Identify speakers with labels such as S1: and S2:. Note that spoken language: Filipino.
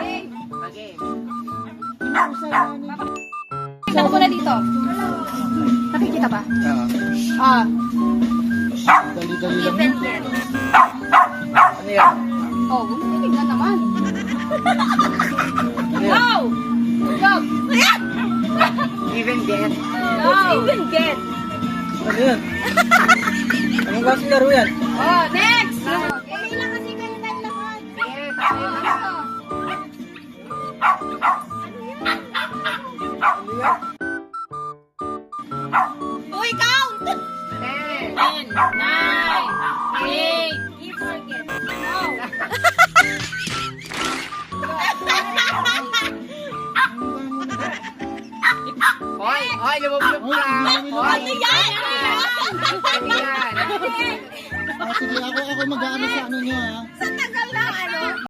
S1: Okay.
S2: Kita ko muna dito. Nakikita ba? Ah.
S3: Dali-dali lang.
S2: Even get.
S1: Ano yan?
S2: Oh, gumiling na naman.
S1: Ano yan?
S2: Go! Go!
S1: Even get.
S2: No! Even get.
S1: Ano yan? Anong klaseng laro yan?
S2: Oh, next!
S4: Dali lang kasi kayo tayo lahat.
S2: Sige, tayo lang to.
S1: Ano yan?
S4: Uy, count!
S2: 10, 9, 8,
S4: You forget.
S2: no.
S1: Hoy! Hoy! Lumublob ka! Hoy!
S4: Ano yan?
S1: Ano yan?
S3: Sige, ako mag-aano sa ano nyo ha.